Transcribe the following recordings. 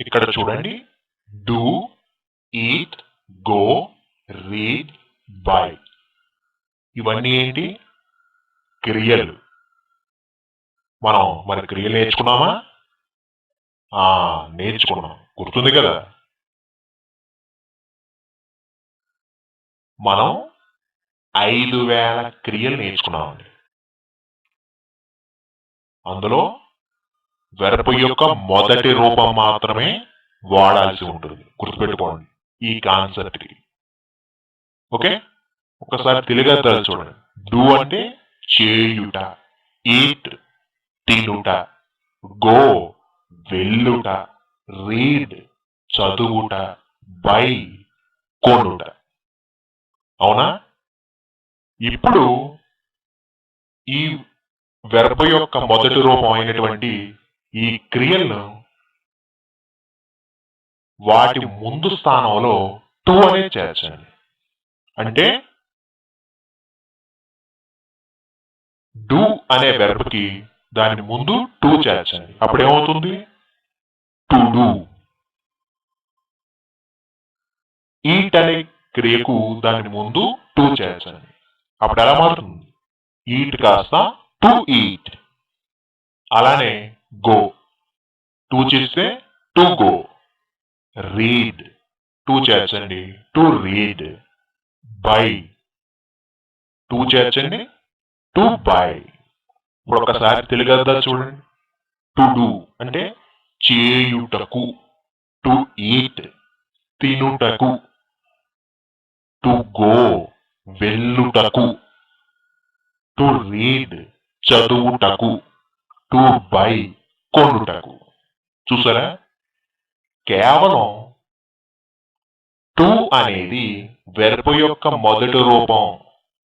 ఇక్కడ చూడండి, do, eat, go, read, by. ఇవన్నీ ఏంటి? క్రియలు. మనం మరి క్రియలు నేర్చుకున్నామా? నేర్చుకున్నాం. గుర్తుంది కదా? మనం 5000 క్రియలు నేర్చుకున్నామండి. అందులో వెర్బ్ యొక్క మొదటి రూపం మాత్రమే వాడాల్సి ఉంటుంది. గుర్తుపెట్టుకోండి ఈ కాన్సెప్ట్ కి. ఓకే, ఒకసారి తెలుగు చూడండి. డూ అంటే చేయుట, ఈట్ తినుట, గో వెళ్ళుట, రీడ్ చదువుట, బై కొనుట. అవునా? ఇప్పుడు ఈ వెర్బ్ యొక్క మొదటి రూపం అయినటువంటి ఈ క్రియలను వాటి ముందు స్థానంలో టు అనే చేర్చండి. అంటే డూ అనే వెర్బ్ కి దాని ముందు టు చేర్చండి. అప్పుడు ఏమవుతుంది? To do. ఈట్ అనే క్రియకు దాని ముందు టు చేర్చండి. అప్పుడు ఎలా మారుతుంది? ఈట్ కాస్త టు ఈట్. అలానే గో, టు చేస్తే టు గో. రీడ్, టు చేర్చండి, టు రీడ్. బై, టు చేర్చండి, టు బై. ఇప్పుడు ఒకసారి తెలుగు చూడండి. టు డూ అంటే చేయుటకు, టు ఈట్ తినుటకు, టు గో వెళ్ళుటకు, టు రీడ్ చదువుటకు, టు బై కొనుటకు. చూసారా? కేవలం టు అనేది వెర్బ్ యొక్క మొదటి రూపం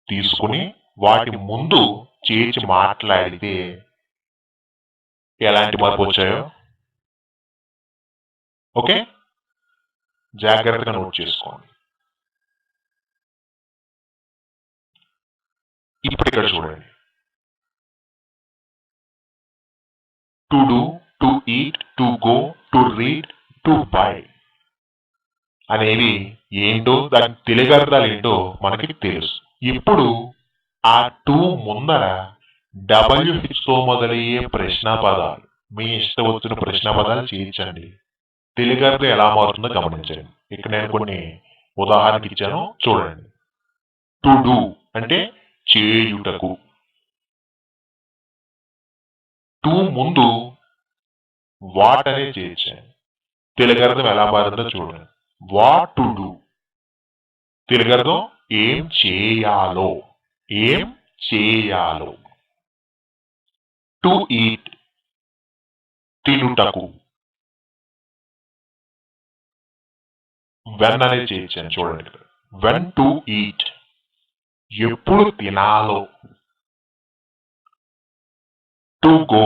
తీసుకుని వాటి ముందు చేర్చి మాట్లాడితే ఎలాంటి మార్పు వచ్చాయో ఓకే, జాగ్రత్తగా నోట్ చేసుకోండి. ఇప్పుడు ఇక్కడ చూడండి, to do, to eat, to go, to read, to by అనేవి ఏంటో, దాని తెలుగు అర్థాలు ఏంటో మనకి తెలుసు. ఇప్పుడు ఆ టు ముందర WHతో మొదలయ్యే ప్రశ్న పదాలు, మీ ఇష్టం వచ్చిన ప్రశ్న పదాలు చేయించండి. తెలుగు అర్థం ఎలా మారుతుందో గమనించండి. ఇక్కడ నేను కొన్ని ఉదాహరణకి ఇచ్చాను, చూడండి. టు డూ అంటే చేయుటకు. టు ముందు వాట్ అనే చేర్చాను. తెలుగు అర్థం ఎలా మారిందో చూడండి. What to do. తెలుగు అర్థం ఏం చేయాలో, ఏం చేయాలో. To eat తినుటకు. వెన్ అనేది చేయించాను, చూడండి. వెన్ టు ఈట్ ఎప్పుడు తినాలో. టు గో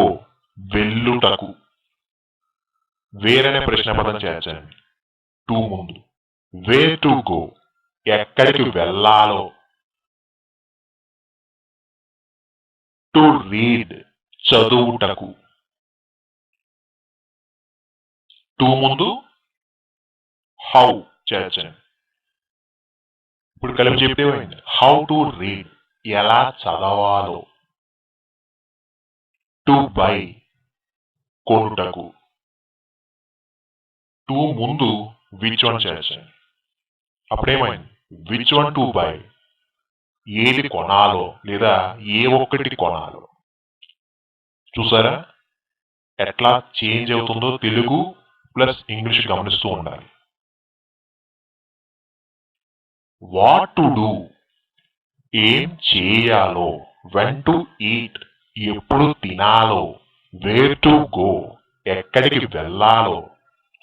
వెళ్ళుటకు. వేరనే ప్రశ్న పదం చేర్చండి టు ముందు. వేర్ టు గో ఎక్కడికి వెళ్ళాలో. టు రీడ్ చదువుటకు. టు ముందు హౌ చేర్చండి. ఇప్పుడు కలిపి చెప్తే హౌ టు రీడ్ ఎలా చదవాలో. టు బై కొనుటకు. టు ముందు విచ్ వన్ చేర్చండి. అప్పుడేమైంది? విచ్ వన్ టు బై ఏది కొనాలో లేదా ఏ ఒక్కటి కొనాలో. చూసారా ఎట్లా చేంజ్ అవుతుందో? తెలుగు ప్లస్ ఇంగ్లీష్ గమనిస్తూ ఉండాలి. వాట్ టు డూ ఏం చేయాలో. వెన్ టు ఈట్ ఎప్పుడు తినాలో. వేర్ టు గో ఎక్కడికి వెళ్ళాలో.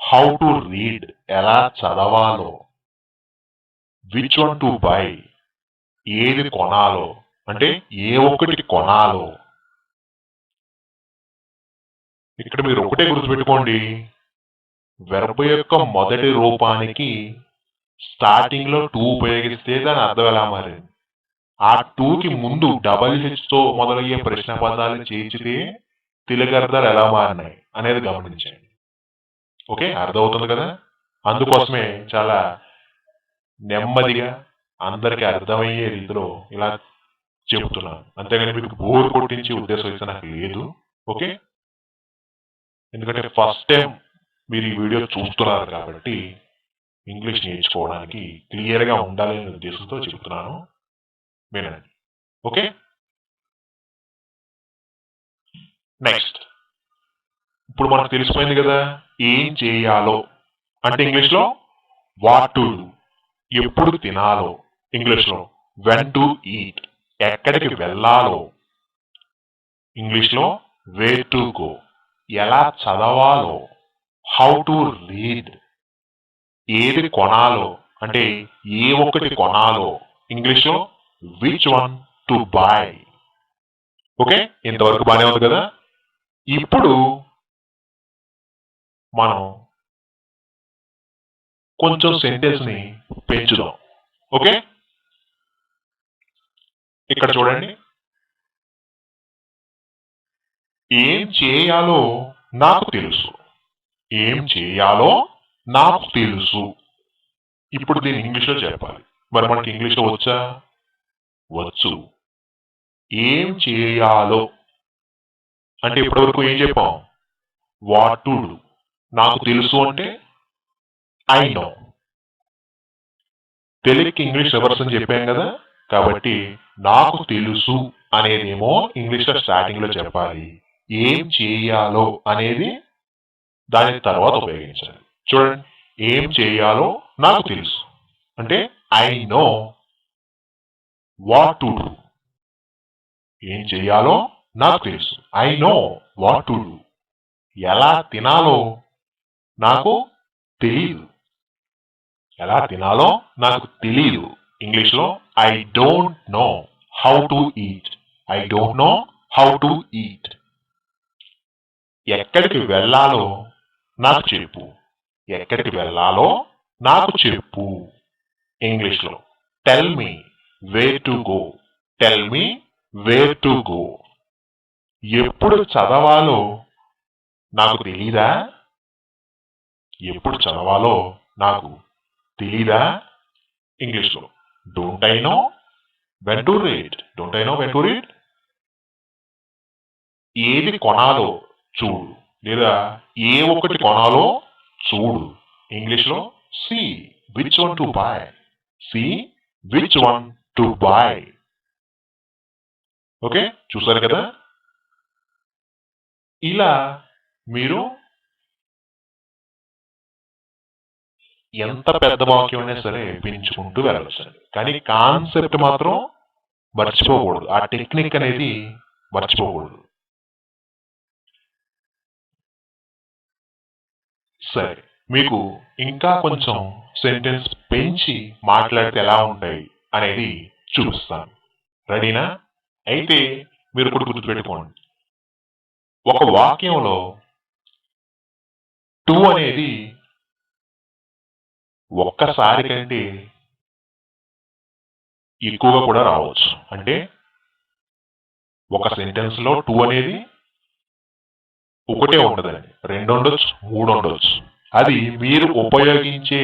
హౌ టు రీడ్ ఎలా చదవాలో. విచ్ వన్ టు బై ఏది కొనాలో అంటే ఏ ఒక్కటి కొనాలో. ఇక్కడ మీరు ఒకటే గుర్తుపెట్టుకోండి, వెర్బ్ యొక్క మొదటి రూపానికి స్టార్టింగ్ లో టూ ఉపయోగిస్తే దాని అర్థం ఎలా మారింది. ఆ టూకి ముందు WHతో మొదలయ్యే ప్రశ్న పదాలను చేర్చితే తెలుగు అర్థాలు ఎలా మారినాయి అనేది గమనించండి. ఓకే, అర్థమవుతుంది కదా. అందుకోసమే చాలా నెమ్మదిగా అందరికీ అర్థమయ్యే రీతిలో ఇలా చెబుతున్నాను, అంతేగాని మీకు బోర్ కొట్టించే ఉద్దేశం అయితే నాకు లేదు. ఓకే, ఎందుకంటే ఫస్ట్ టైం మీరు ఈ వీడియో చూస్తున్నారు కాబట్టి ఇంగ్లీష్ నేర్చుకోవడానికి క్లియర్గా ఉండాలనే ఉద్దేశంతో చెబుతున్నాను, వినండి. ఓకే, నెక్స్ట్ ఇప్పుడు మనకు తెలిసిపోయింది కదా ఏం చేయాలో అంటే ఇంగ్లీష్లో వాట్ టు డూ, ఎప్పుడు తినాలో ఇంగ్లీష్లో వెన్ టు ఈట్, ఎక్కడికి వెళ్ళాలో ఇంగ్లీష్లో వేర్ టు గో, ఎలా చదవాలో హౌ టు రీడ్, ఏది కొనాలో అంటే ఏ ఒక్కటి కొనాలో ఇంగ్లీష్లో which one to buy. Okay, ఇంతవరకు బాగానే ఉంది కదా. ఇప్పుడు మనం కొంచెం సెంటెన్స్ ని పెంచుదాం. ఓకే, ఇక్కడ చూడండి, ఏం చేయాలో నాకు తెలుసు, ఏం చేయాలో నాకు తెలుసు. ఇప్పుడు దీన్ని ఇంగ్లీష్లో చెప్పాలి. మరి మనకి ఇంగ్లీష్లో వచ్చా? వచ్చు. ఏం చేయాలో అంటే ఇప్పటివరకు ఏం చెప్పాం? What to do. నాకు తెలుసు అంటే ఐ నో. తెలుగుకి ఇంగ్లీష్ రివర్స్ అని చెప్పాం కదా, కాబట్టి నాకు తెలుసు అనేదేమో ఇంగ్లీష్లో స్టార్టింగ్ లో చెప్పాలి, ఏం చేయాలో అనేది దాని తర్వాత ఉపయోగించాలి. చూడండి, ఏం చేయాలో నాకు తెలుసు అంటే I know what to do. ఏం చేయాలో నాకు తెలుసు, I know what to do. ఎలా తినాలో నాకు తెలియదు, ఎలా తినాలో నాకు తెలియదు. ఇంగ్లీష్లో I don't know how to eat, I don't know how to eat. ఎక్కడికి వెళ్ళాలో నాకు చెప్పు, ఎక్కడికి వెళ్ళాలో నాకు చెప్పు. ఇంగ్లీష్లో tell me wear to go, tell me wear to go. ఎప్పుడు చదవాలో నాకు తెలీదా, ఎప్పుడు చదవాలో నాకు తెలీదా. ఇంగ్లీష్లో don't I know when to read, don't I know when to read. ఏది కొనాలో చూడు లేదా ఏ ఒక్కటి కొనాలో చూడు. ఇంగ్లీష్లో see which one to buy, see which one to buy. Okay, చూసారు కదా. ఇలా మీరు ఎంత పెద్ద వాక్యం అయినా సరే పెంచుకుంటూ వెళ్ళచ్చు, కానీ కాన్సెప్ట్ మాత్రం మర్చిపోకూడదు, ఆ టెక్నిక్ అనేది మర్చిపోకూడదు. సరే, మీకు ఇంకా కొంచెం సెంటెన్స్ పెంచి మాట్లాడితే ఎలా ఉంటాయి అనేది చూపిస్తాను. రెడీనా? అయితే మీరు కూడా గుర్తుపెట్టుకోండి, ఒక వాక్యంలో టు అనేది ఒక్కసారి కంటే ఎక్కువగా కూడా రావచ్చు. అంటే ఒక సెంటెన్స్ లో టు అనేది ఒకటే ఉండదండి, రెండు ఉండొచ్చు, మూడు ఉండొచ్చు. అది మీరు ఉపయోగించే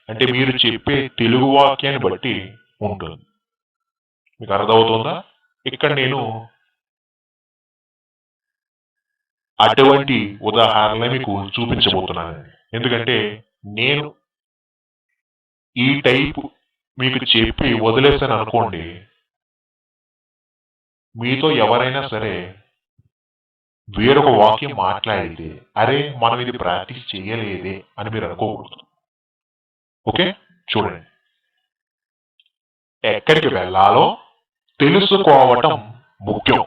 అంటే మీరు చెప్పే తెలుగు వాక్యాన్ని బట్టి ఉంటుంది. మీకు అర్థమవుతుందా? ఇక్కడ నేను అటువంటి ఉదాహరణలు మీకు చూపించబోతున్నాను, ఎందుకంటే నేను ఈ టైపు మీకు చెప్పి వదిలేసాను అనుకోండి, మీతో ఎవరైనా సరే వేరొక వాక్యం మాట్లాడితే అరే మనం ఇది ప్రాక్టీస్ చేయలేదే అని మీరు అనుకోకూడదు. ఓకే, చూడండి, ఎక్కడికి వెళ్ళాలో తెలుసుకోవటం ముఖ్యం,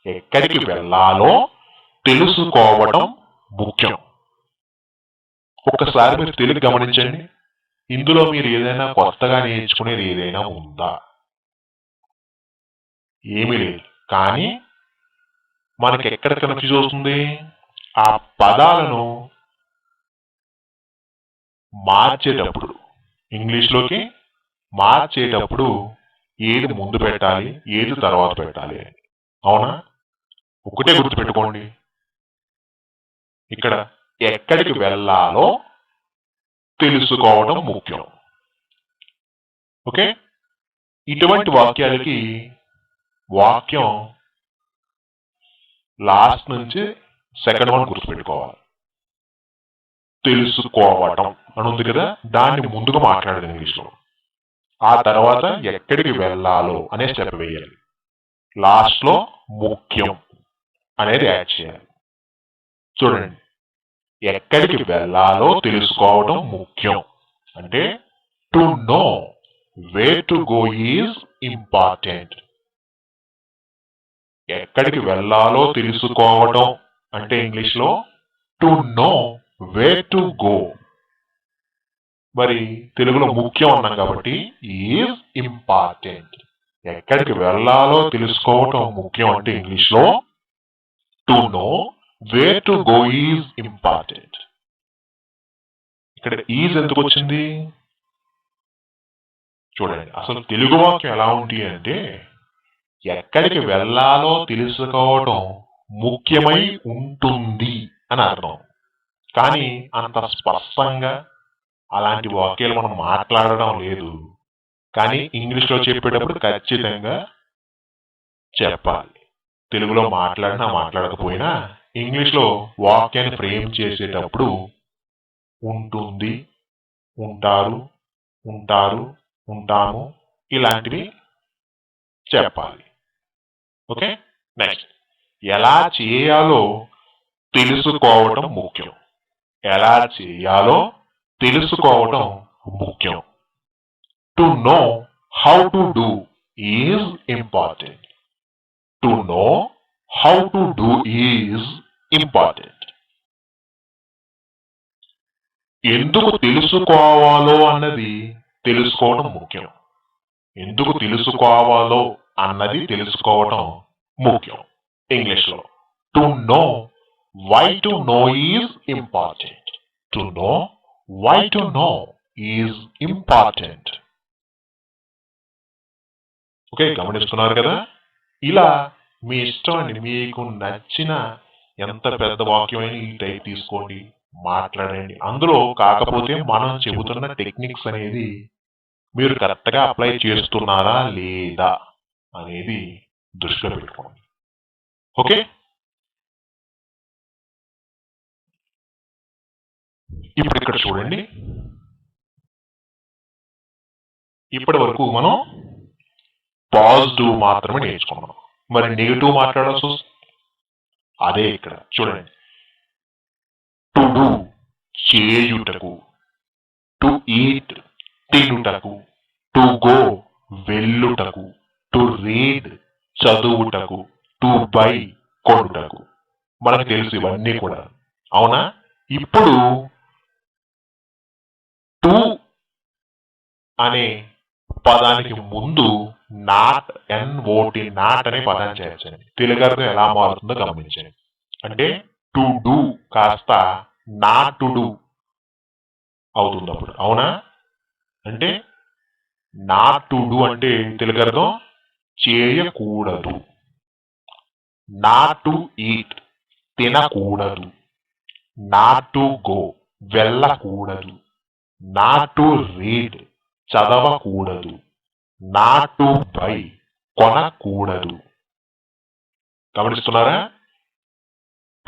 ఎక్కడికి వెళ్ళాలో తెలుసుకోవటం ముఖ్యం. ఒక్కసారి మీరు తెలుగు గమనించండి, ఇందులో మీరు ఏదైనా కొత్తగా నేర్చుకునేది ఏదైనా ఉందా? ఏమీ లేదు. కానీ మనకి ఎక్కడ కన్ఫ్యూజ్ అవుతుంది, ఆ పదాలను మార్చేటప్పుడు, ఇంగ్లీష్లోకి మార్చేటప్పుడు ఏది ముందు పెట్టాలి, ఏది తర్వాత పెట్టాలి. అవునా? ఒకటే గుర్తుపెట్టుకోండి, ఇక్కడ ఎక్కడికి వెళ్ళాలో తెలుసుకోవడం ముఖ్యం. ఓకే, ఇటువంటి వాక్యాలకి వాక్యం లాస్ట్ నుంచి సెకండ్ వన్ గుర్తుపెట్టుకోవాలి. తెలుసుకోవడం అని ఉంది కదా, దాన్ని ముందుగా మాట్లాడదు ఇంగ్లీష్లో. ఆ తర్వాత ఎక్కడికి వెళ్ళాలో అనే స్టెప్ వేయాలి. లాస్ట్ లో ముఖ్యం అనేది యాడ్ చేయాలి. చూడండి, ఎక్కడికి వెళ్ళాలో తెలుసుకోవడం ముఖ్యం అంటే to know where to go is important. ఎక్కడికి వెళ్ళాలో తెలుసుకోవడం అంటే ఇంగ్లీష్ లో to know where to go. మరి తెలుగులో ముఖ్యం అన్నాం కాబట్టి ఈజ్ ఇంపార్టెంట్. ఎక్కడికి వెళ్ళాలో తెలుసుకోవటం ముఖ్యం అంటే ఇంగ్లీష్ లో to know where to go is important. ఇక్కడ ఈజ్ ఎందుకు వచ్చింది చూడండి. అసలు తెలుగు వాక్యం ఎలా ఉంది అంటే ఎక్కడికి వెళ్ళాలో తెలుసుకోవటం ముఖ్యమై ఉంటుంది అని అర్థం. కానీ అంత స్పష్టంగా అలాంటి వాక్యాలు మనం మాట్లాడడం లేదు. కానీ ఇంగ్లీష్లో చెప్పేటప్పుడు ఖచ్చితంగా చెప్పాలి. తెలుగులో మాట్లాడినా మాట్లాడకపోయినా ఇంగ్లీష్లో వాక్యాన్ని ఫ్రేమ్ చేసేటప్పుడు ఉంటుంది, ఉంటారు, ఉంటారు, ఉంటాము ఇలాంటివి చెప్పాలి. ఓకే, నెక్స్ట్ ఎలా చేయాలో తెలుసుకోవటం ముఖ్యం. ఎలా చేయాలో తెలుసుకోవటం ముఖ్యం. To know how to do is important. To know how to do is important. ఎందుకు తెలుసుకోవాలో అన్నది తెలుసుకోవడం ముఖ్యం. ఎందుకు తెలుసుకోవాలో అన్నది తెలుసుకోవడం ముఖ్యం. ఇంగ్లీష్లో to know why to know is important. To know why to know is important. Okay, గమనిస్తున్నారు కదా. ఇలా మీ ఇష్టం అండి, మీకు నచ్చిన ఎంత పెద్ద వాక్యమైన ఈ టైప్ తీసుకోండి, మాట్లాడండి. అందులో కాకపోతే మనం చెబుతున్న టెక్నిక్స్ అనేది మీరు కరెక్ట్గా అప్లై చేస్తున్నారా లేదా అనేది దృష్టిలో పెట్టుకోండి. ఓకే, ఇప్పుడు ఇక్కడ చూడండి. ఇప్పటి వరకు మనం పాజిటివ్ మాత్రమే నేర్చుకున్నాం. మరి నెగిటివ్ మాట్లాడాల్సి అదే ఇక్కడ చూడండి. టు డూ చేయుటకు, టు ఈట్ తినుటకు, టు గో వెళ్ళుటకు, టు రీడ్ చదువుటకు, టు బై కొనుటకు. మనకు తెలుసు ఇవన్నీ కూడా, అవునా? ఇప్పుడు టు అనే పదానికి ముందు నాట్, NOT నాట్ అనే పదాన్ని చేర్చండి. తెలుగు అర్థం ఎలా మారుతుందో గమనించండి. అంటే టు డూ కాస్త నాట్ టు డూ అవుతుంది అప్పుడు, అవునా? అంటే నాట్ టు డూ అంటే తెలుగు అర్థం చేయకూడదు. నాట్ టు ఈట్ తినకూడదు. నాట్ టు గో వెళ్ళకూడదు. నాట్ టు రీడ్ చదవకూడదు. నాట్ టు బై కొనకూడదు. గమనిస్తున్నారా?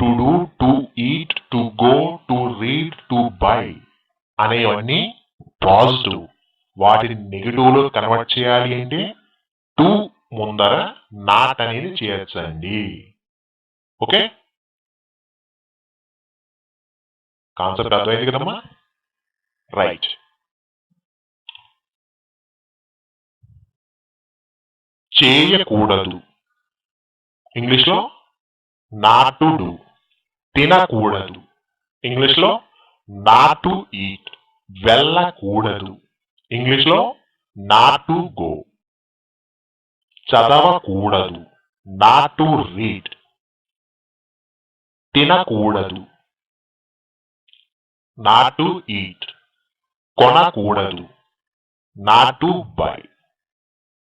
To do, to eat, to go, to read, to buy అనేవన్నీ పాజిటివ్. వాటిని నెగిటివ్ లో కన్వర్ట్ చేయాలి అంటే టు ముందర నాట్ అనేది చేర్చండి. ఓకే, కాన్సెప్ట్ అర్థమైంది కదమ్మా? రైట్. చేయకూడదు ఇంగ్లీష్లో నాట్ టు డూ. తినకూడదు ఇంగ్లీష్లో నాట్ టు ఈట్. వెళ్ళకూడదు ఇంగ్లీష్లో నాట్ టు గో. చదవకూడదు నాట్ టు రీడ్. తినకూడదు నాట్ టు ఈట్. కొనకూడదు నాట్ టు బై.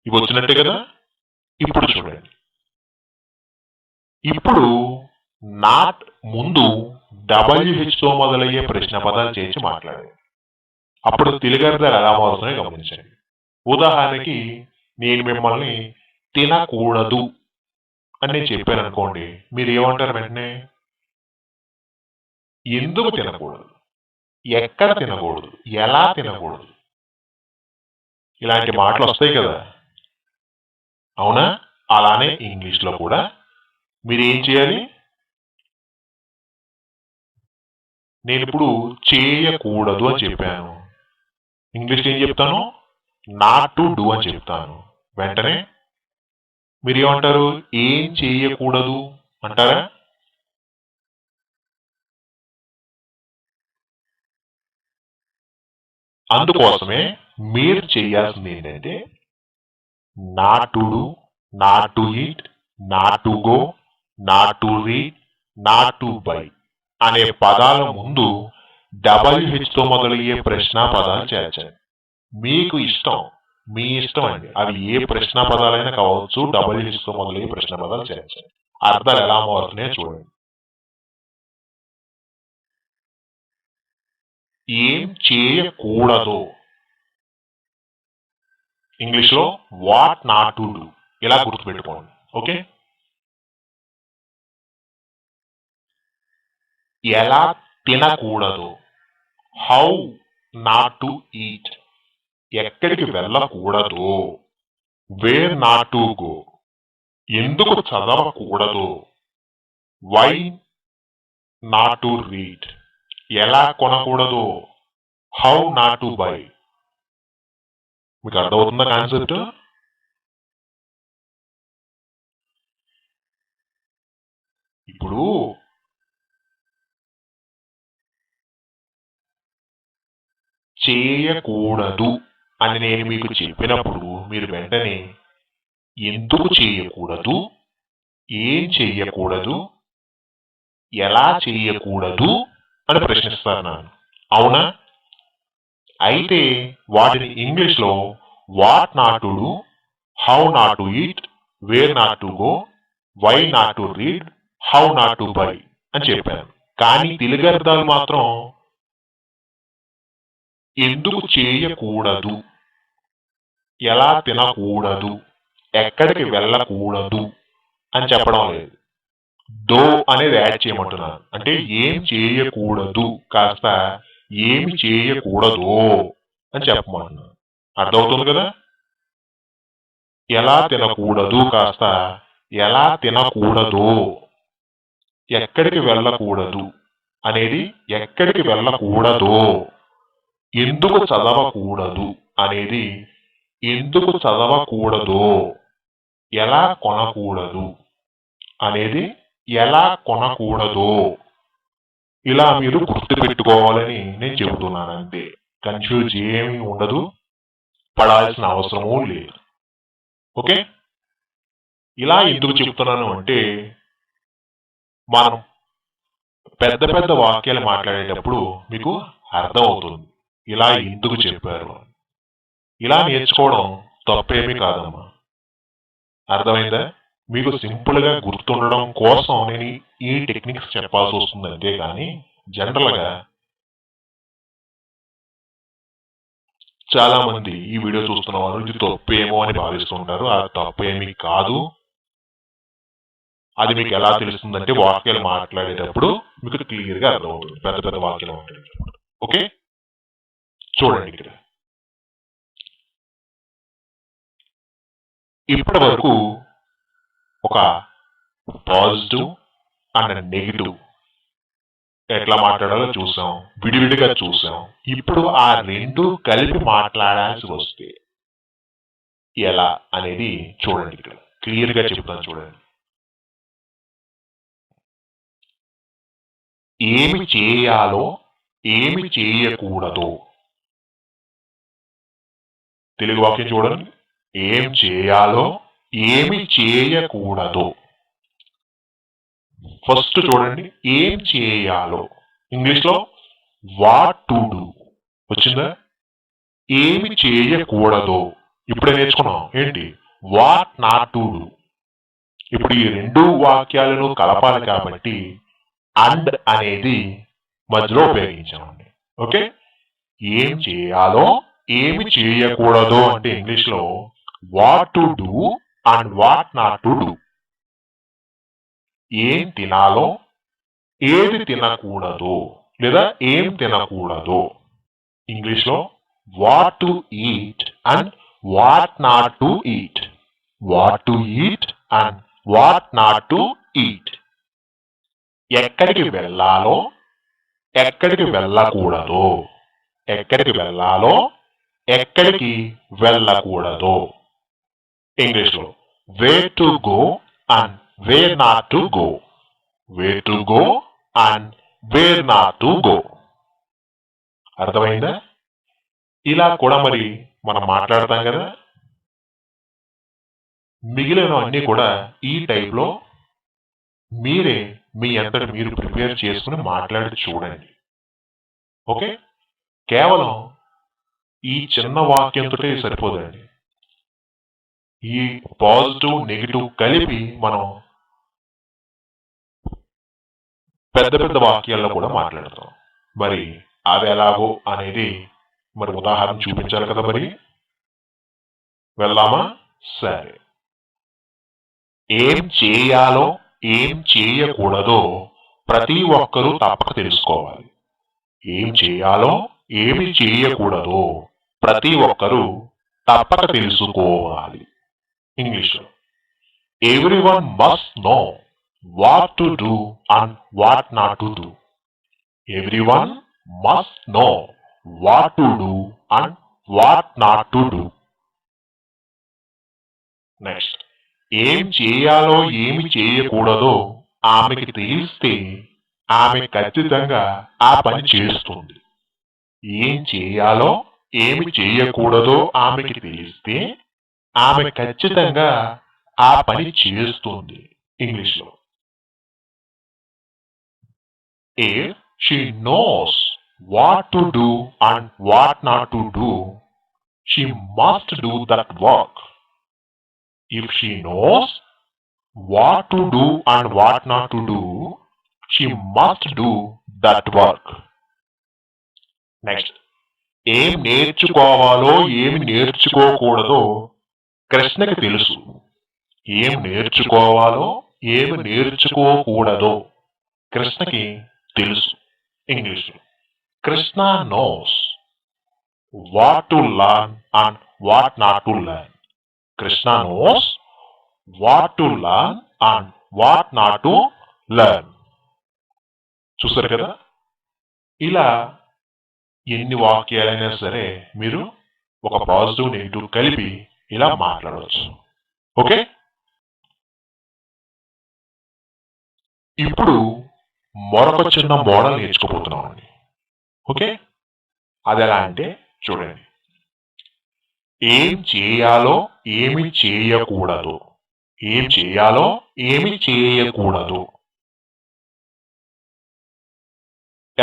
ఇవి వచ్చినట్టే కదా. ఇప్పుడు చూడండి, ఇప్పుడు నాట్ ముందు WHతో మొదలయ్యే ప్రశ్న పదాలు చేర్చి మాట్లాడండి. అప్పుడు తెలుగు అర్థాలు ఎలా మారుతున్నాయో గమనించండి. ఉదాహరణకి నేను మిమ్మల్ని తినకూడదు అని నేను చెప్పాను అనుకోండి, మీరు ఏమంటారు వెంటనే? ఎందుకు తినకూడదు, ఎక్కడ తినకూడదు, ఎలా తినకూడదు, ఇలాంటి మాటలు వస్తాయి కదా, అవునా? అలానే ఇంగ్లీష్లో కూడా మీరు ఏం చేయాలి? నేను ఇప్పుడు చేయకూడదు అని చెప్పాను, ఇంగ్లీష్లో ఏం చెప్తాను? నాట్ టు డూ అని చెప్తాను. వెంటనే మీరు ఏమంటారు? ఏం చేయకూడదు అంటారా? అందుకోసమే మీరు చేయాల్సింది ఏంటంటే not to do, not to eat, not to go, not to read, not to by అనే పదాల ముందు WHతో మొదలయ్యే ప్రశ్న పదాలు చేర్చండి. మీకు ఇష్టం, మీ ఇష్టం అండి, అవి ఏ ప్రశ్న పదాలైనా కావచ్చు, WHతో మొదలయ్యే ప్రశ్న పదాలు చేర్చండి. అర్థాలు ఎలా మారుతున్నాయో చూడండి. ఏం చేయకూడదు, ఇంగ్లీష్లో వాట్ నాట్ టు డూ, ఇలా గుర్తుపెట్టుకోండి. ఓకే, ఎలా తినకూడదు, హౌ నాట్ టు ఈట్, ఎక్కడికి వెళ్ళకూడదు, వేర్ నాట్ టు గో, ఎందుకు చదవకూడదు, వై నాట్ టు రీడ్, ఎలా కొనకూడదు, హౌ నాట్ టు బై. మీకు అర్థమవుతుందా కాన్సెప్ట్? ఇప్పుడు చేయకూడదు అని నేను మీకు చెప్పినప్పుడు మీరు వెంటనే ఎందుకు చేయకూడదు, ఏం చేయకూడదు, ఎలా చేయకూడదు అని ప్రశ్నిస్తారు నన్ను, అవునా? అయితే వాటిని ఇంగ్లీష్లో what not to do, how not to eat, where not to go, why not to read, how not to buy అని చెప్పాను. కానీ తెలుగు అర్థాలు మాత్రం ఎందుకు చేయకూడదు, ఎలా తినకూడదు, ఎక్కడికి వెళ్ళకూడదు అని చెప్పడం లేదు. దో అనేది యాడ్ చేయమంటున్నాను. అంటే ఏం చేయకూడదు కాస్త ఏమి చేయకూడదు అని చెప్పమంటున్నాను. అర్థమవుతుంది కదా? ఎలా తినకూడదు కాస్త ఎలా తినకూడదు, ఎక్కడికి వెళ్ళకూడదు అనేది ఎక్కడికి వెళ్ళకూడదు, ఎందుకు చదవకూడదు అనేది ఎందుకు చదవకూడదు, ఎలా కొనకూడదు అనేది ఎలా కొనకూడదు. ఇలా మీరు గుర్తుపెట్టుకోవాలని నేను చెబుతున్నాను అంతే. కన్ఫ్యూజ్ ఏమీ ఉండదు, పడాల్సిన అవసరమూ లేదు. ఓకే, ఇలా ఎందుకు చెప్తున్నాను అంటే మనం పెద్ద పెద్ద వాక్యాలు మాట్లాడేటప్పుడు మీకు అర్థమవుతుంది ఇలా ఎందుకు చెప్పారు. ఇలా నేర్చుకోవడం తప్పేమీ కాదమ్మా, అర్థమైందా? మీకు సింపుల్ గా గుర్తుండడం కోసం నేను ఈ టెక్నిక్స్ చెప్పాల్సి వస్తుంది అంతే కానీ జనరల్ గా చాలా మంది ఈ వీడియో చూస్తున్న వారు ఇది తప్పేమో అని భావిస్తుంటారు. ఆ తప్పేమీ కాదు. అది మీకు ఎలా తెలుస్తుందంటే వాక్యాలు మాట్లాడేటప్పుడు మీకు క్లియర్ గా అర్థమవుతుంది, పెద్ద పెద్ద వాక్యాలు మాట్లాడేటప్పుడు. ఓకే, చూడండి ఇక్కడ ఇప్పటి వరకు ఒక పాజిటివ్ అండ్ నెగిటివ్ ఎట్లా మాట్లాడాలో చూసాం, విడివిడిగా చూసాం. ఇప్పుడు ఆ రెండు కలిపి మాట్లాడాల్సి వస్తే ఎలా అనేది చూడండి, ఇక్కడ క్లియర్ గా చెప్తాను చూడండి. ఏమి చేయాలో ఏమి చేయకూడదో తెలుగు వాక్యం చూడండి. ఏం చేయాలో ఏమి చేయకూడదో. ఫస్ట్ చూడండి, ఏం చేయాలో ఇంగ్లీష్లో వాట్ టు డూ వచ్చిందా? ఏమి చేయకూడదో ఇప్పుడే నేర్చుకున్నాం, ఏంటి? What not to do. ఇప్పుడు ఈ రెండు వాక్యాలను కలపాలి కాబట్టి అండ్ అనేది మధ్యలో ఉపయోగించామండి. ఓకే, ఏం చేయాలో ఏమి చేయకూడదో అంటే ఇంగ్లీష్ లో what to do and what not to do. ఏం తినాలో ఏది తినకూడదు లేదా ఏం తినకూడదు. ఇంగ్లీష్ లో what to eat and what not to eat. What to eat and what not to eat. ఎక్కడికి వెళ్ళాలో ఎక్కడికి వెళ్ళకూడదు. ఎక్కడికి వెళ్ళాలో ఎక్కడికి వెళ్ళకూడదు. ఇంగ్లీష్ లో where to go and where not to go. Where to go and where not to go. అర్థమైందా? ఇలా కూడా మరి మనం మాట్లాడతాం కదా. మిగిలినవన్నీ కూడా ఈ టైప్ లో మీరే మీ అంతటి మీరు ప్రిపేర్ చేసుకుని మాట్లాడి చూడండి. ఓకే, కేవలం ఈ చిన్న వాక్యంతో సరిపోదండి. ఈ పాజిటివ్ నెగిటివ్ కలిపి మనం పెద్ద పెద్ద వాక్యాల్లో కూడా మాట్లాడతాం. మరి అది ఎలాగో అనేది మరి ఉదాహరణ చూపించాలి కదా. మరి వెళ్దామా? సరే. ఏం చేయాలో ఏం చేయకూడదో ప్రతి ఒక్కరూ తప్పక తెలుసుకోవాలి. ఏం చేయాలో ఏమి చేయకూడదో ప్రతి ఒక్కరూ తప్పక తెలుసుకోవాలి. ఇంగ్లీష్ లో everyone must know what to do and what not to do. Everyone must know what to do and what not to do. Next, ఏం చేయాలో ఏమి చేయకూడదో ఆమెకి తెలిస్తే ఆమె ఖచ్చితంగా ఆ పని చేస్తుంది. ఏం చేయాలో ఏమి చేయకూడదో ఆమెకి తెలిస్తే ఆమె ఖచ్చితంగా ఆ పని చేస్తుంది. ఇంగ్లీష్ లో if she knows what to do and what not to do, she must do that work. If she knows what to do and what not to do, she must do that work. Next, ఏం నేర్చుకోవాలో ఏమి నేర్చుకోకూడదో కృష్ణకి తెలుసు. ఏం నేర్చుకోవాలో ఏమి నేర్చుకోకూడదో కృష్ణకి తెలుసు. English Krishna knows what to learn and what not to learn. Krishna knows what to learn and what not to learn. చూసారు కదా, ఇలా ఎన్ని వాక్యాలైనా సరే మీరు ఒక పాజిటివ్ నెగిటివ్ కలిపి ఇలా మాట్లాడవచ్చు. ఓకే, ఇప్పుడు మరొక చిన్న మోడల్ నేర్చుకోబోతున్నామండి. ఓకే, అది ఎలా అంటే చూడండి. ఏం చేయాలో ఏమి చేయకూడదు. ఏం చేయాలో ఏమి చేయకూడదు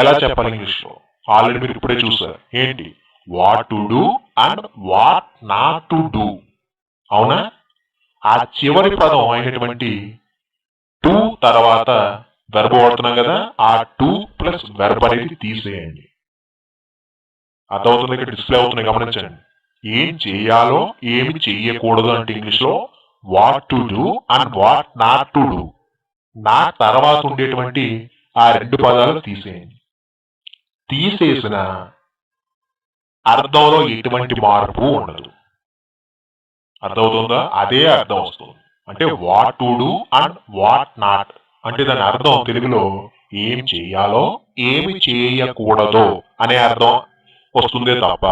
ఎలా చెప్పాలి ఇంగ్లీష్ లో? ఆల్రెడీ మీరు ఇప్పుడే చూసారు. ఏంటి? What to do and what not to do. అవునా? ఆ చివరి పదం అయినటువంటి టు తర్వాత వెర్బ్ వాడుతున్నాం కదా, ఆ టు ప్లస్ వెర్బ్ అనేది తీసేయండి. అర్థమవుతుంది? ఇక్కడ డిస్ప్లే అవుతుంది, గమనించండి. ఏం చేయాలో ఏమి చేయకూడదు అంటే ఇంగ్లీష్ లో what to do and what not to do. నా తర్వాత ఉండేటువంటి ఆ రెండు పదాలు తీసేయండి. తీసేసిన అర్థంలో ఎటువంటి మార్పు ఉండదు. అర్థమవుతుందా? అదే అర్థం వస్తుంది. అంటే what to do and what not అంటే దాని అర్థం తెలుగులో ఏం చేయాలో ఏమి చేయకూడదో అనే అర్థం వస్తుందే తప్ప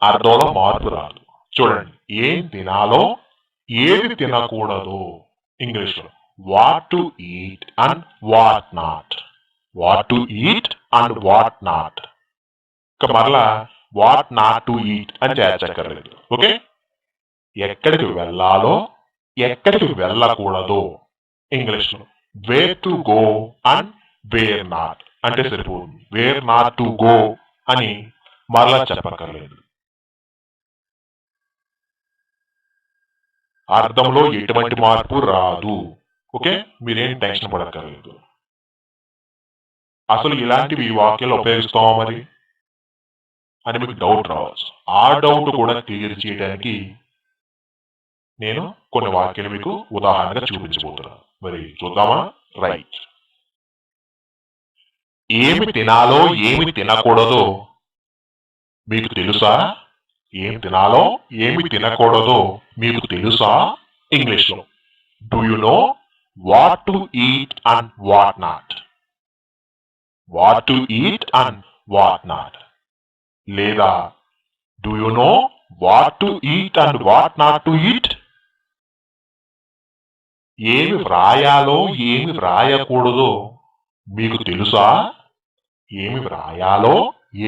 అర్థంలో మార్పు రాదు. చూడండి, ఏం తినాలో ఏది తినకూడదు ఇంగ్లీష్ లో what to eat and what not. What to eat and what not. ఇక మరలా వాట్ నాట్ టు ఈట్ అని చేర్చక్కర్లేదు. ఓకే, ఎక్కడికి వెళ్ళాలో ఎక్కడికి వెళ్ళకూడదు ఇంగ్లీష్ లో where to go and where not అంటే సరిపోతుంది. వేర్ నాట్ టు గో అని మరలా చెప్పక్కర్లేదు. అర్థంలో ఎటువంటి మార్పు రాదు. ఓకే, మీరేం టెన్షన్ పడక్కర్లేదు. అసలు ఇలాంటివి వాక్యాలు ఉపయోగిస్తామా మరి అని మీకు డౌట్ రావచ్చు. ఆ డౌట్ కూడా క్లియర్ చేయడానికి నేను కొన్ని వాక్యాలు మీకు ఉదాహరణగా చూపించబోతున్నాను. మరి చూద్దామా? రైట్. ఏమి తినాలో ఏమి తినకూడదో మీకు తెలుసా? ఏం తినాలో ఏమి తినకూడదో మీకు తెలుసా? ఇంగ్లీష్లో do you know what to eat and what not? What to eat and what not. లేదా do you know what to eat and what not to eat? ఏమి వ్రాయాలో ఏమి వ్రాయకూడదో మీకు తెలుసా? ఏమి వ్రాయాలో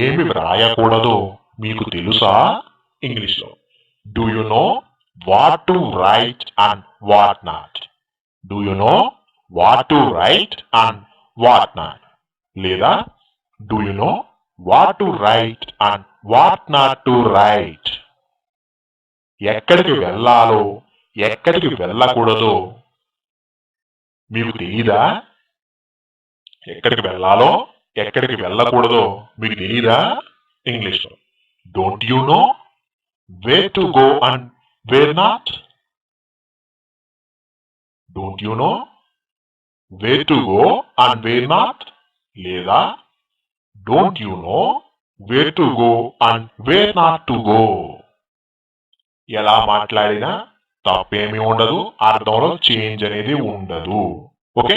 ఏమి వ్రాయకూడదో మీకు తెలుసా? ఇంగ్లీష్లో do you know what to write and what not? Do you know what to write and what not? లేదా do you know what to write and what not to write? ఎక్కడికి వెళ్ళాలో ఎక్కడికి వెళ్ళకూడదో మీకు తెలీదా? ఎక్కడికి వెళ్ళాలో ఎక్కడికి వెళ్ళకూడదో మీకు తెలీదా? ఇంగ్లీష్లో don't you know where to go and where not? Don't you know where to go and where not? లేదా don't you know where to go and where not to go? ఎలా మాట్లాడినా తప్పేమీ ఉండదు, అర్థంలో చేంజ్ అనేది ఉండదు. ఓకే,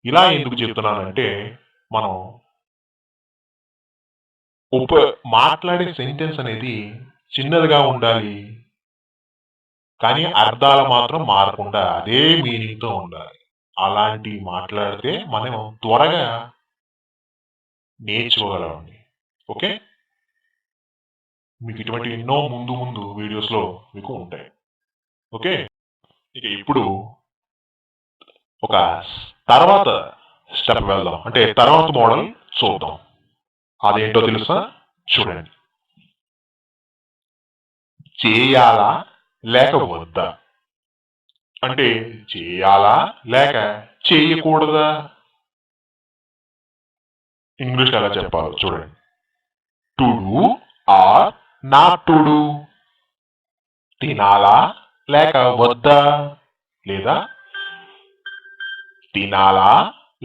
ఇలా ఎందుకు చెప్తున్నానంటే మనం మాట్లాడే సెంటెన్స్ అనేది చిన్నదిగా ఉండాలి, కానీ అర్థాలు మాత్రం మారకుండా అదే మీనింగ్ తో ఉండాలి. అలాంటి మాట్లాడితే మనం త్వరగా నేర్చుకోగలమండి. ఓకే, మీకు ఇటువంటి ఎన్నో ముందు ముందు వీడియోస్ లో మీకు ఉంటాయి. ఓకే, ఇక ఇప్పుడు ఒక తర్వాత స్టెప్ వెళ్దాం, అంటే తర్వాత మోడల్ చూద్దాం. అదేంటో తెలుసా? చూడండి. చేయాలా లేక వద్దా? అంటే చేయాలా లేక చేయకూడదా? ఇంగ్లీష్ ఎలా చెప్పాలో చూడండి. To do or not to do? తినాలా లేక వద్దా? లేదా తినాలా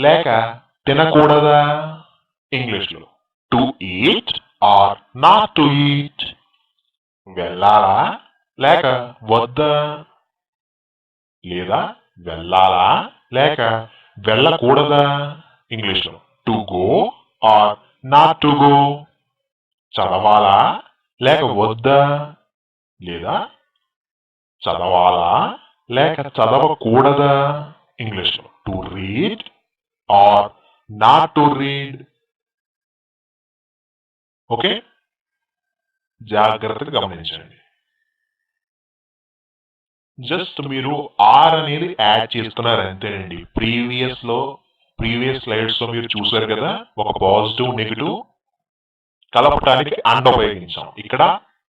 లేక తినకూడదా? ఇంగ్లీష్లో to eat or not to eat? వెళ్ళాలా లేక వద్దా? లేదా వెళ్ళాలా లేక వెళ్ళకూడదా? ఇంగ్లీష్లో to go or not to go? చదవాలా లేక వద్దా? లేదా చదవాలా లేక చదవకూడదా? ఇంగ్లీష్లో to read or not to read? Okay, జాగ్రత్తగా గమనించండి. జస్ట్ మీరు ఆర్ అనేది యాడ్ చేస్తున్నారు అంతేనండి. ప్రీవియస్ స్లైడ్స్ లో మీరు చూసారు కదా, ఒక పాజిటివ్ నెగిటివ్ కలపటానికి అండ్ ఉపయోగించాం, ఇక్కడ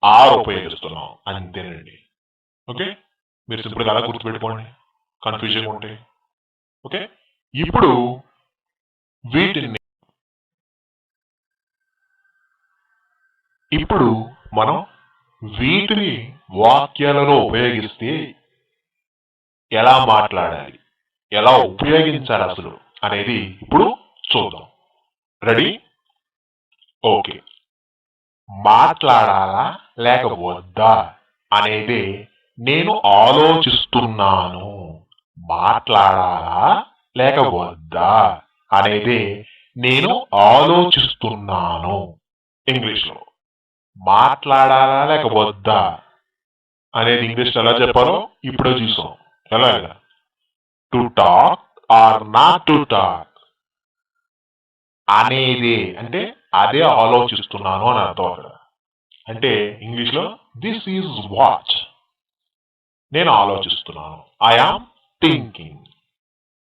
ఆర్ ఉపయోగిస్తున్నాం అంతేనండి. ఓకే, మీరు సింపుల్ గా అలా గుర్తుపెట్టుకోండి, కన్ఫ్యూజన్ ఉంటాయి. ఓకే, ఇప్పుడు మనం వీటిని వాక్యాలలో ఉపయోగిస్తే ఎలా మాట్లాడాలి, ఎలా ఉపయోగించాలి అసలు అనేది ఇప్పుడు చూద్దాం. రెడీ? ఓకే. మాట్లాడాలా లేక వద్దా అనేది నేను ఆలోచిస్తున్నాను. మాట్లాడాలా లేక వద్దా అనేది నేను ఆలోచిస్తున్నాను. ఇంగ్లీష్లో మాట్లాడాలా లేక వద్దా అనేది ఇంగ్లీష్ ఎలా చెప్పాలో ఇప్పుడే చూసాం. ఎలాగా? To talk or not to talk అనేది అంటే అదే ఆలోచిస్తున్నాను అని అర్థం అక్కడ. అంటే ఇంగ్లీష్లో దిస్ ఈజ్ వాట్, నేను ఆలోచిస్తున్నాను, ఐఆమ్ థింకింగ్.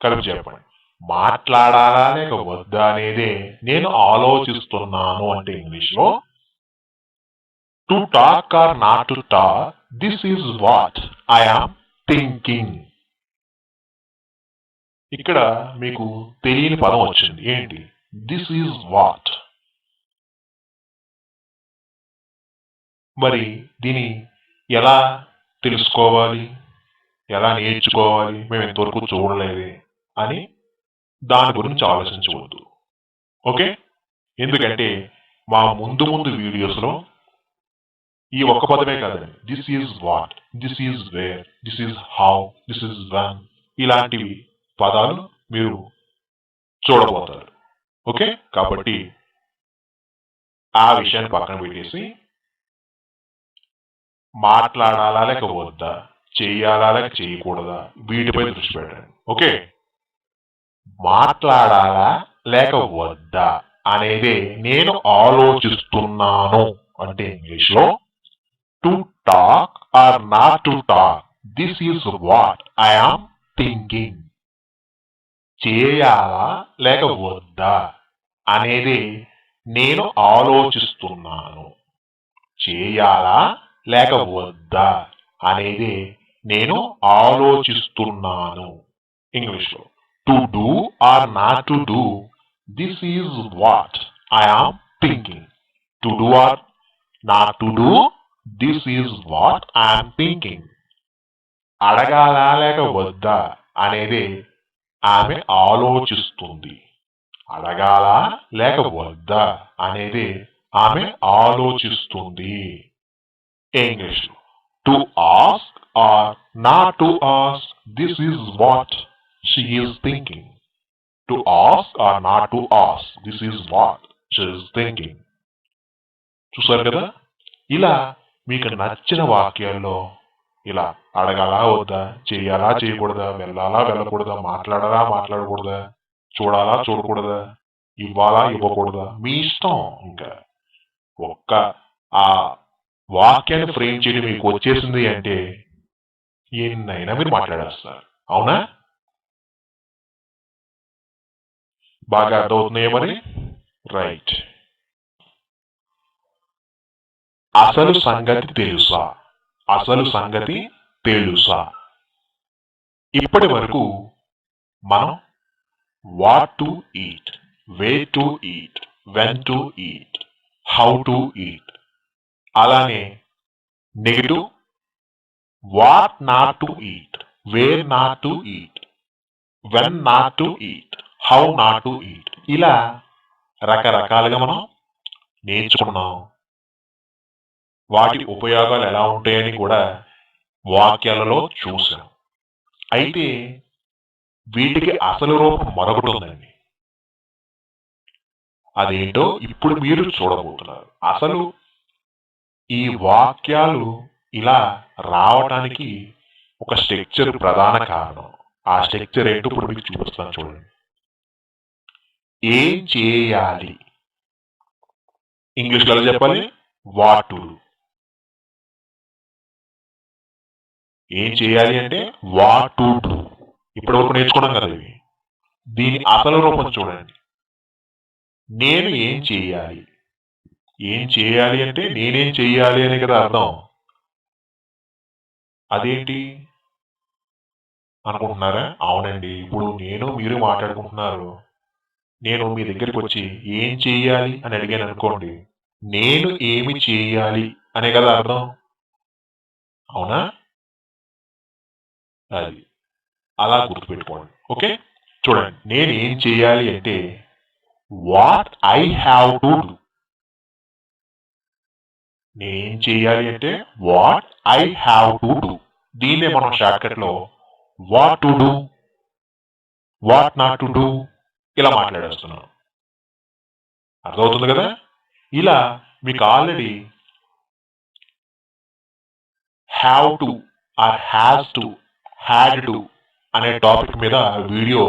కలిపి చెప్పండి. మాట్లాడాలా లేక వద్దా అనేది నేను ఆలోచిస్తున్నాను అంటే ఇంగ్లీష్లో to talk or not to talk, this is what I am thinking. ఇక్కడ మీకు తెలియని పదం వచ్చింది. ఏంటి? This is what. మరి దీన్ని ఎలా తెలుసుకోవాలి, ఎలా నేర్చుకోవాలి, మేము ఇంతవరకు చూడలేదే అని దాని గురించి ఆలోచించవద్దు. ఓకే? ఎందుకంటే మా ముందు వీడియోస్లో ఈ ఒక్క పదమే కాదండి, this is what, this is where, this is how, this is when, ఇలాంటివి పదాలు మీరు చూడబోతారు. ఓకే? కాబట్టి ఆ విషయాన్ని పక్కన పెట్టేసి మాట్లాడాలా లేక వద్దా, చేయాలా లేక చేయకూడదా, వీటిపై దృష్టి పెట్టండి. ఓకే? మాట్లాడాలా లేక వద్దా అనేది నేను ఆలోచిస్తున్నాను అంటే ఇంగ్లీష్లో to talk or not to talk, this is what I am thinking. చేయాలా లేక వద్దా అనేది నేను ఆలోచిస్తున్నాను. చేయాలా లేక వద్దా అనేది నేను ఆలోచిస్తున్నాను. ఇంగ్లీష్లో to do or not to do, this is what I am thinking. To do or not to do, this is what I am thinking. అడగాలా లేక వద్దా అనేది ఆమె ఆలోచిస్తుంది. అడగాలా లేక వద్దా అనేది ఆమె ఆలోచిస్తుంది. English to ask or not to ask, this is what she is thinking. To ask or not to ask, this is what she is thinking. చూసారు కదా? ఇలా మీకు నచ్చిన వాక్యాల్లో ఇలా అడగాలా వద్దా, చేయాలా చేయకూడదా, వెళ్ళాలా వెళ్ళకూడదా, మాట్లాడాలా మాట్లాడకూడదా, చూడాలా చూడకూడదా, ఇవ్వాలా ఇవ్వకూడదా, మీ ఇష్టం. ఇంకా ఒక్క ఆ వాక్యాన్ని ఫ్రేమ్ చేయడం మీకు వచ్చేసింది అంటే ఎన్నైనా మీరు మాట్లాడేస్తారు. అవునా? బాగా అర్థమవుతున్నాయా మరి? రైట్. అసలు సంగతి తెలుసా? అసలు సంగతి తెలుసా? ఇప్పటి వరకు మనం what to eat, where to eat, when to eat, how to eat, అలానే negative what not to eat, where not to eat, when not to eat, how not to eat, ఇలా రకరకాలుగా మనం నేర్చుకున్నాం. వాటి ఉపయోగాలు ఎలా ఉంటాయని కూడా వాక్యాలలో చూసాం. అయితే వీటికి అసలు రూపం మరొకటి ఉందండి. అదేంటో ఇప్పుడు మీరు చూడబోతున్నారు. అసలు ఈ వాక్యాలు ఇలా రావటానికి ఒక స్ట్రక్చర్ ప్రధాన కారణం. ఆ స్ట్రక్చర్ ఏంటో ఇప్పుడు మీకు చూపిస్తాను చూడండి. ఏం చేయాలి, ఇంగ్లీష్లో చెప్పాలి వాట్ టు డూ. ఏం చేయాలి అంటే వాట్ టు డూ. ఇప్పటి వరకు నేర్చుకున్నాం కదా ఇవి. దీని అసలు రూపం చూడండి. నేను ఏం చేయాలి. ఏం చేయాలి అంటే నేనేం చెయ్యాలి అనే కదా అర్థం. అదేంటి అనుకుంటున్నారా? అవునండి, ఇప్పుడు నేను మీరు మాట్లాడుకుంటున్నారు. నేను మీ దగ్గరికి వచ్చి ఏం చెయ్యాలి అని అడిగాను అనుకోండి, నేను ఏమి చేయాలి అనే కదా అర్థం. అవునా? అది అలా గుర్తుపెట్టుకోండి. ఓకే? చూడండి, నేను ఏం చేయాలి అంటే what I have to do. నేనేం చేయాలి అంటే what I have to do. దీన్నే మనం షార్ట్కట్ లో what to do, what not to do ఇలా మాట్లాడేస్తున్నాం. అర్థమవుతుంది కదా? ఇలా మీకు already have to or has to, had to అనే టాపిక్ మీద వీడియో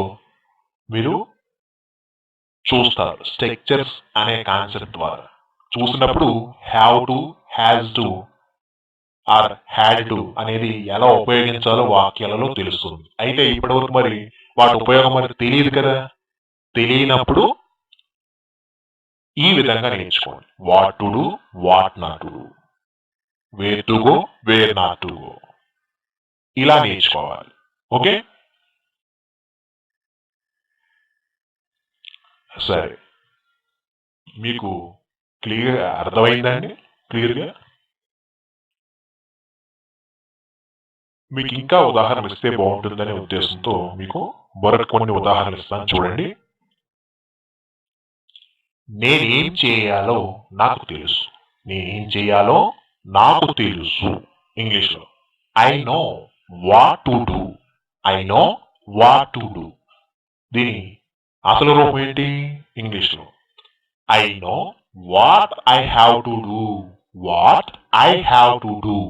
మీరు చూస్తారు. స్ట్రక్చర్స్ అనే కాన్సెప్ట్ ద్వారా చూసినప్పుడు have to, has to or had to అనేది ఎలా ఉపయోగించాలో వాక్యాలలో తెలుస్తుంది. అయితే ఇప్పటివరకు మరి వాటి ఉపయోగం మరి తెలియదు కదా. తెలియనప్పుడు ఈ విధంగా నేర్చుకోండి. What to do, what not to do, where to go, where not to go, ఇలా నేర్చుకోవాలి. ఓకే? సరే, మీకు క్లియర్ అర్థమైందండి? క్లియర్గా మీకు ఇంకా ఉదాహరణలు ఇస్తే బాగుంటుందనే ఉద్దేశంతో మీకు మరొక కొన్ని ఉదాహరణలు ఇస్తాను చూడండి. నేనేం చేయాలో నాకు తెలుసు. నేనేం చేయాలో నాకు తెలుసు. ఇంగ్లీష్లో I know what to do. I know what to do. దీని అసలు రూపం ఏంటి ఇంగ్లీష్లో? I know what I have to do. What I have to do.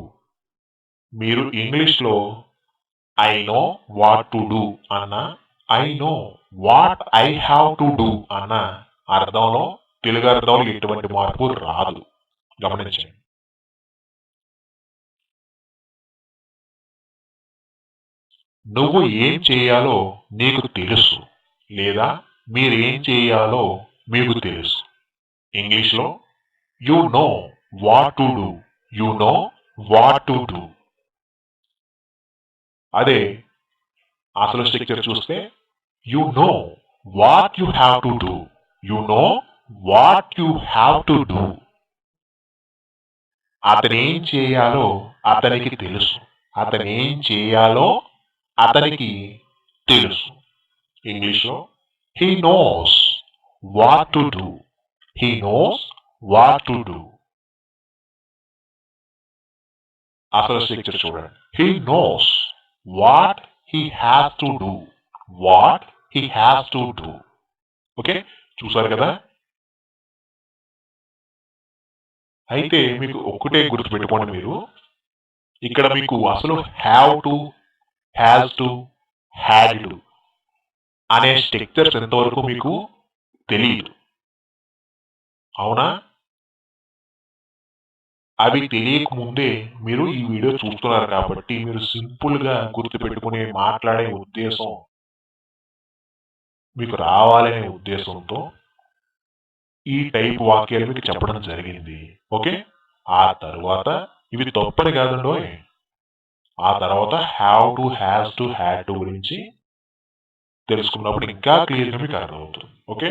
మీరు ఇంగ్లీష్లో I know what to do అన్న, I know what I have to do అన్న అర్థంలో తెలుగు అర్థంలో ఎటువంటి మార్పు రాదు. గమనించండి. నువ్వు ఏం చేయాలో నీకు తెలుసు లేదా మీరేం చేయాలో మీకు తెలుసు. ఇంగ్లీష్లో you know what to do. You know what to do. అదే అసలు స్ట్రక్చర్ చూస్తే you know what you have to do. You know what you have to do. అతనేం చేయాలో అతనికి తెలుసు. అతనేం చేయాలో అతనికి తెలుసు. ఇంగ్లీష్లో he knows what to do. He knows what to do. అసలు స్ట్రక్చర్ చూడండి. He knows what he has to do. What he has to do. Okay, చూసారు కదా? అయితే మీకు ఒక్కటే గుర్తుపెట్టుకోండి, మీరు ఇక్కడ మీకు అసలు have to, has to, had to అనే స్ట్రక్చర్స్ ఎంతవరకు మీకు తెలియదు, అవునా? అవి తెలియకముందే మీరు ఈ వీడియో చూస్తున్నారు కాబట్టి మీరు సింపుల్గా గుర్తుపెట్టుకుని మాట్లాడే ఉద్దేశం మీకు రావాలనే ఉద్దేశంతో ఈ టైప్ వాక్యాలు మీకు చెప్పడం జరిగింది. ఓకే, ఆ తర్వాత ఇవి తప్పని కాదండో. ఆ తర్వాత have to, has to, had to గురించి తెలుసుకున్నప్పుడు ఇంకా క్లియర్గా మీకు అర్థమవుతుంది. ఓకే.